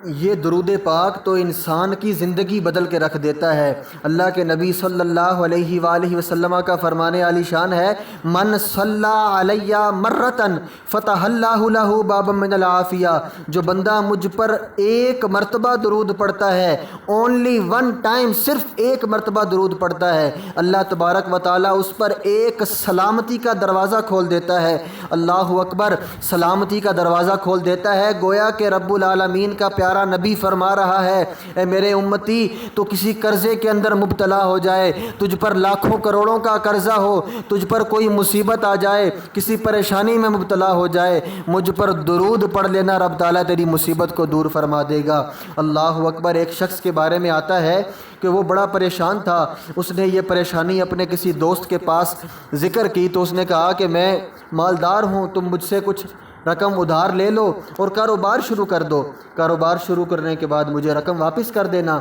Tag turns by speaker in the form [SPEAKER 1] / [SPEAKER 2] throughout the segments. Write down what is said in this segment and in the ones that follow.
[SPEAKER 1] یہ درود پاک تو انسان کی زندگی بدل کے رکھ دیتا ہے۔ اللہ کے نبی صلی اللہ علیہ وآلہ وسلم کا فرمان عالی شان ہے، من صلی علیہ مرتن فتح اللہ لہ بابا من العافیہ، جو بندہ مجھ پر ایک مرتبہ درود پڑھتا ہے، اونلی ون ٹائم، صرف ایک مرتبہ درود پڑھتا ہے، اللہ تبارک و تعالیٰ اس پر ایک سلامتی کا دروازہ کھول دیتا ہے۔ اللہ اکبر، سلامتی کا دروازہ کھول دیتا ہے۔ گویا کہ رب العالمین کا پیارا نبی فرما رہا ہے، اے میرے امتی، تو کسی قرضے کے اندر مبتلا ہو جائے، تجھ پر لاکھوں کروڑوں کا قرضہ ہو، تجھ پر کوئی مصیبت آ جائے، کسی پریشانی میں مبتلا ہو جائے، مجھ پر درود پڑھ لینا، رب تعالیٰ تیری مصیبت کو دور فرما دے گا۔ اللہ اکبر۔ ایک شخص کے بارے میں آتا ہے کہ وہ بڑا پریشان تھا، اس نے یہ پریشانی اپنے کسی دوست کے پاس ذکر کی تو اس نے کہا کہ میں مالدار ہوں، تم مجھ سے کچھ رقم ادھار لے لو اور کاروبار شروع کر دو، کاروبار شروع کرنے کے بعد مجھے رقم واپس کر دینا۔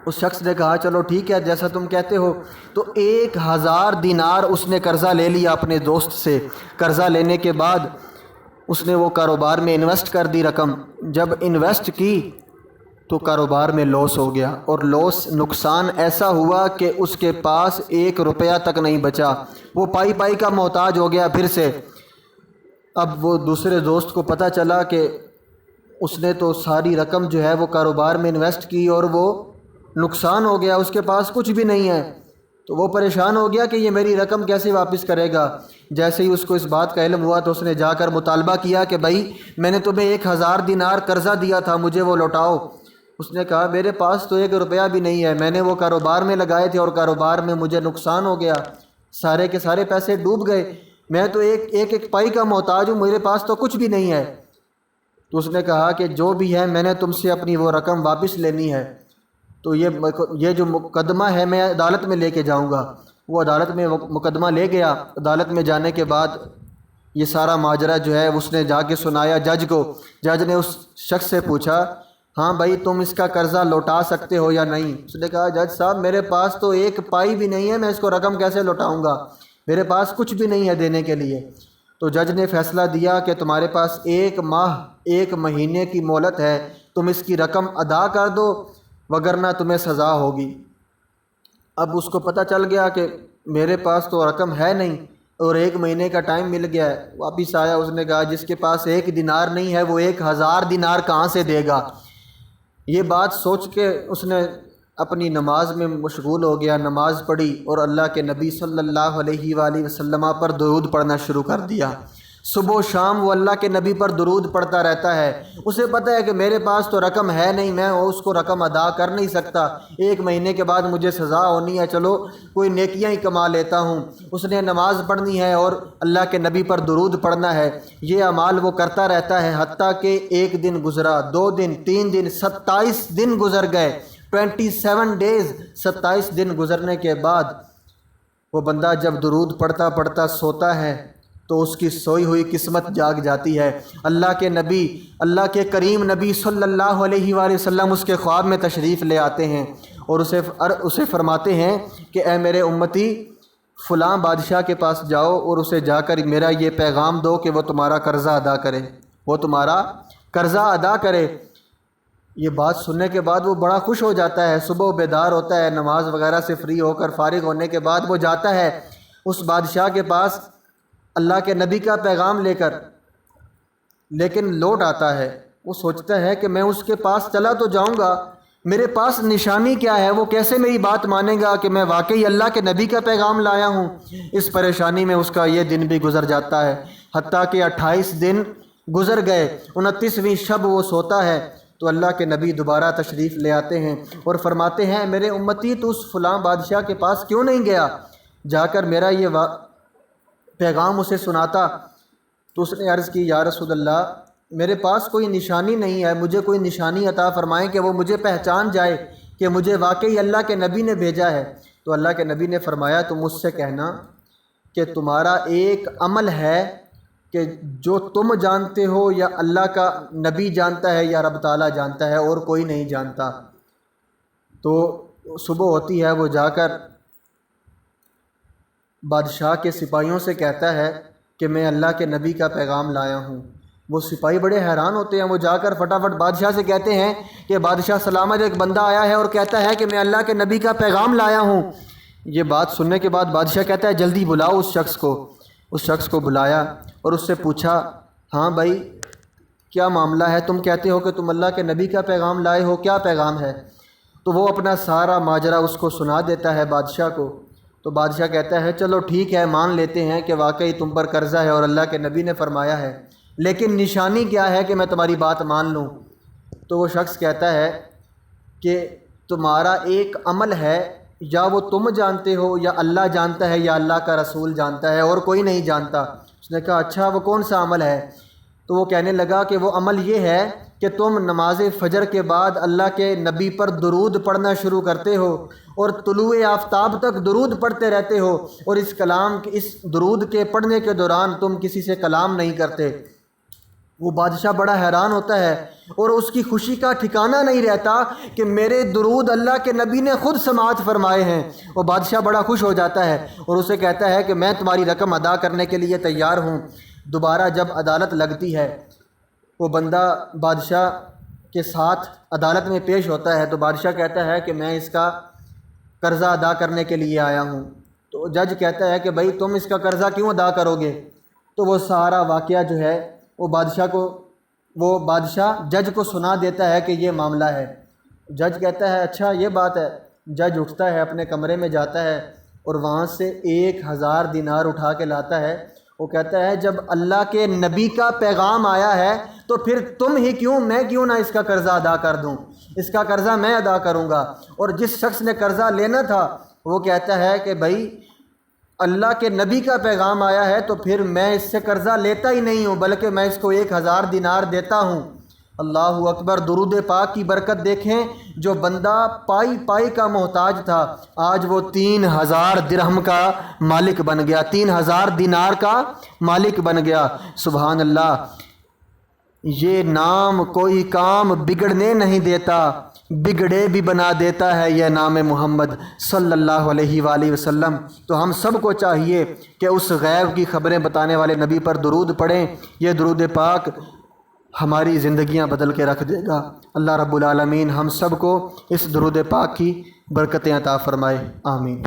[SPEAKER 1] اس شخص نے کہا چلو ٹھیک ہے، جیسا تم کہتے ہو۔ تو 1000 دینار اس نے قرضہ لے لیا اپنے دوست سے۔ قرضہ لینے کے بعد اس نے وہ کاروبار میں انویسٹ کر دی رقم۔ جب انویسٹ کی تو کاروبار میں لاس ہو گیا، اور نقصان ایسا ہوا کہ اس کے پاس 1 روپیہ تک نہیں بچا، وہ پائی پائی کا محتاج ہو گیا پھر سے۔ اب وہ دوسرے دوست کو پتہ چلا کہ اس نے تو ساری رقم جو ہے وہ کاروبار میں انویسٹ کی اور وہ نقصان ہو گیا، اس کے پاس کچھ بھی نہیں ہے۔ تو وہ پریشان ہو گیا کہ یہ میری رقم کیسے واپس کرے گا۔ جیسے ہی اس کو اس بات کا علم ہوا تو اس نے جا کر مطالبہ کیا کہ بھائی میں نے تمہیں 1000 دینار قرضہ دیا تھا، مجھے وہ لوٹاؤ۔ اس نے کہا میرے پاس تو 1 روپیہ بھی نہیں ہے، میں نے وہ کاروبار میں لگائے تھے اور کاروبار میں مجھے نقصان ہو گیا، سارے کے سارے پیسے ڈوب گئے، میں تو ایک پائی کا محتاج ہوں، میرے پاس تو کچھ بھی نہیں ہے۔ تو اس نے کہا کہ جو بھی ہے میں نے تم سے اپنی وہ رقم واپس لینی ہے، تو یہ جو مقدمہ ہے میں عدالت میں لے کے جاؤں گا۔ وہ عدالت میں مقدمہ لے گیا۔ عدالت میں جانے کے بعد یہ سارا ماجرا جو ہے اس نے جا کے سنایا جج کو۔ جج نے اس شخص سے پوچھا ہاں بھائی تم اس کا قرضہ لوٹا سکتے ہو یا نہیں؟ اس نے کہا جج صاحب میرے پاس تو 1 پائی بھی نہیں ہے، میں اس کو رقم کیسے لوٹاؤں گا، میرے پاس کچھ بھی نہیں ہے دینے کے لیے۔ تو جج نے فیصلہ دیا کہ تمہارے پاس 1 ماہ 1 مہینے کی مہلت ہے، تم اس کی رقم ادا کر دو وگرنہ تمہیں سزا ہوگی۔ اب اس کو پتہ چل گیا کہ میرے پاس تو رقم ہے نہیں اور 1 مہینے کا ٹائم مل گیا ہے۔ واپس آیا، اس نے کہا جس کے پاس 1 دینار نہیں ہے وہ 1000 دینار کہاں سے دے گا؟ یہ بات سوچ کے اس نے اپنی نماز میں مشغول ہو گیا، نماز پڑھی اور اللہ کے نبی صلی اللہ علیہ وآلہ وسلم پر درود پڑھنا شروع کر دیا۔ صبح و شام وہ اللہ کے نبی پر درود پڑھتا رہتا ہے۔ اسے پتہ ہے کہ میرے پاس تو رقم ہے نہیں، میں اس کو رقم ادا کر نہیں سکتا، 1 مہینے کے بعد مجھے سزا ہونی ہے، چلو کوئی نیکیاں ہی کما لیتا ہوں۔ اس نے نماز پڑھنی ہے اور اللہ کے نبی پر درود پڑھنا ہے، یہ اعمال وہ کرتا رہتا ہے، حتیٰ کہ 1 دن گزرا، 2 دن، 3 دن، 27 دن گزر گئے، 27 ڈیز، 27 دن گزرنے کے بعد وہ بندہ جب درود پڑھتا پڑھتا سوتا ہے تو اس کی سوئی ہوئی قسمت جاگ جاتی ہے۔ اللہ کے نبی، اللہ کے کریم نبی صلی اللہ علیہ وآلہ وسلم اس کے خواب میں تشریف لے آتے ہیں اور اسے فرماتے ہیں کہ اے میرے امتی، فلاں بادشاہ کے پاس جاؤ اور اسے جا کر میرا یہ پیغام دو کہ وہ تمہارا قرضہ ادا کرے، وہ تمہارا قرضہ ادا کرے۔ یہ بات سننے کے بعد وہ بڑا خوش ہو جاتا ہے، صبح بیدار ہوتا ہے، نماز وغیرہ سے فری ہو کر فارغ ہونے کے بعد وہ جاتا ہے اس بادشاہ کے پاس اللہ کے نبی کا پیغام لے کر، لیکن لوٹ آتا ہے۔ وہ سوچتا ہے کہ میں اس کے پاس چلا تو جاؤں گا، میرے پاس نشانی کیا ہے، وہ کیسے میری بات مانے گا کہ میں واقعی اللہ کے نبی کا پیغام لایا ہوں؟ اس پریشانی میں اس کا یہ دن بھی گزر جاتا ہے، حتیٰ کہ 28 دن گزر گئے، 29ویں شب وہ سوتا ہے تو اللہ کے نبی دوبارہ تشریف لے آتے ہیں اور فرماتے ہیں میرے امتی تو اس فلاں بادشاہ کے پاس کیوں نہیں گیا، جا کر میرا یہ پیغام اسے سناتا۔ تو اس نے عرض کی یا رسول اللہ میرے پاس کوئی نشانی نہیں ہے، مجھے کوئی نشانی عطا فرمائیں کہ وہ مجھے پہچان جائے کہ مجھے واقعی اللہ کے نبی نے بھیجا ہے۔ تو اللہ کے نبی نے فرمایا تم مجھ سے کہنا کہ تمہارا ایک عمل ہے کہ جو تم جانتے ہو یا اللہ کا نبی جانتا ہے یا رب تعالیٰ جانتا ہے اور کوئی نہیں جانتا۔ تو صبح ہوتی ہے، وہ جا کر بادشاہ کے سپاہیوں سے کہتا ہے کہ میں اللہ کے نبی کا پیغام لایا ہوں۔ وہ سپاہی بڑے حیران ہوتے ہیں، وہ جا کر فٹافٹ بادشاہ سے کہتے ہیں کہ بادشاہ سلامت، ایک بندہ آیا ہے اور کہتا ہے کہ میں اللہ کے نبی کا پیغام لایا ہوں۔ یہ بات سننے کے بعد بادشاہ کہتا ہے جلدی بلاؤ اس شخص کو۔ اس شخص کو بلایا اور اس سے پوچھا، ہاں بھائی کیا معاملہ ہے؟ تم کہتے ہو کہ تم اللہ کے نبی کا پیغام لائے ہو، کیا پیغام ہے؟ تو وہ اپنا سارا ماجرا اس کو سنا دیتا ہے بادشاہ کو۔ تو بادشاہ کہتا ہے چلو ٹھیک ہے، مان لیتے ہیں کہ واقعی تم پر قرضہ ہے اور اللہ کے نبی نے فرمایا ہے، لیکن نشانی کیا ہے کہ میں تمہاری بات مان لوں؟ تو وہ شخص کہتا ہے کہ تمہارا ایک عمل ہے، یا وہ تم جانتے ہو یا اللہ جانتا ہے یا اللہ کا رسول جانتا ہے، اور کوئی نہیں جانتا۔ اس نے کہا اچھا وہ کون سا عمل ہے؟ تو وہ کہنے لگا کہ وہ عمل یہ ہے کہ تم نماز فجر کے بعد اللہ کے نبی پر درود پڑھنا شروع کرتے ہو اور طلوع آفتاب تک درود پڑھتے رہتے ہو، اور اس درود کے پڑھنے کے دوران تم کسی سے کلام نہیں کرتے۔ وہ بادشاہ بڑا حیران ہوتا ہے اور اس کی خوشی کا ٹھکانہ نہیں رہتا کہ میرے درود اللہ کے نبی نے خود سماعت فرمائے ہیں۔ وہ بادشاہ بڑا خوش ہو جاتا ہے اور اسے کہتا ہے کہ میں تمہاری رقم ادا کرنے کے لیے تیار ہوں۔ دوبارہ جب عدالت لگتی ہے، وہ بندہ بادشاہ کے ساتھ عدالت میں پیش ہوتا ہے، تو بادشاہ کہتا ہے کہ میں اس کا قرضہ ادا کرنے کے لیے آیا ہوں۔ تو جج کہتا ہے کہ بھائی تم اس کا قرضہ کیوں ادا کرو گے؟ تو وہ سارا واقعہ جو ہے وہ بادشاہ جج کو سنا دیتا ہے کہ یہ معاملہ ہے۔ جج کہتا ہے اچھا یہ بات ہے۔ جج اٹھتا ہے، اپنے کمرے میں جاتا ہے اور وہاں سے 1000 دینار اٹھا کے لاتا ہے۔ وہ کہتا ہے جب اللہ کے نبی کا پیغام آیا ہے تو پھر میں کیوں نہ اس کا قرضہ ادا کر دوں؟ اس کا قرضہ میں ادا کروں گا۔ اور جس شخص نے قرضہ لینا تھا وہ کہتا ہے کہ بھائی اللہ کے نبی کا پیغام آیا ہے تو پھر میں اس سے قرضہ لیتا ہی نہیں ہوں، بلکہ میں اس کو 1000 دینار دیتا ہوں۔ اللہ اکبر! درود پاک کی برکت دیکھیں، جو بندہ پائی کا محتاج تھا آج وہ 3000 درہم کا مالک بن گیا، 3000 دینار کا مالک بن گیا۔ سبحان اللہ! یہ نام کوئی کام بگڑنے نہیں دیتا، بگڑے بھی بنا دیتا ہے یہ نام محمد صلی اللہ علیہ وآلہ وسلم۔ تو ہم سب کو چاہیے کہ اس غیب کی خبریں بتانے والے نبی پر درود پڑھیں۔ یہ درود پاک ہماری زندگیاں بدل کے رکھ دے گا۔ اللہ رب العالمین ہم سب کو اس درود پاک کی برکتیں عطا فرمائے، آمین۔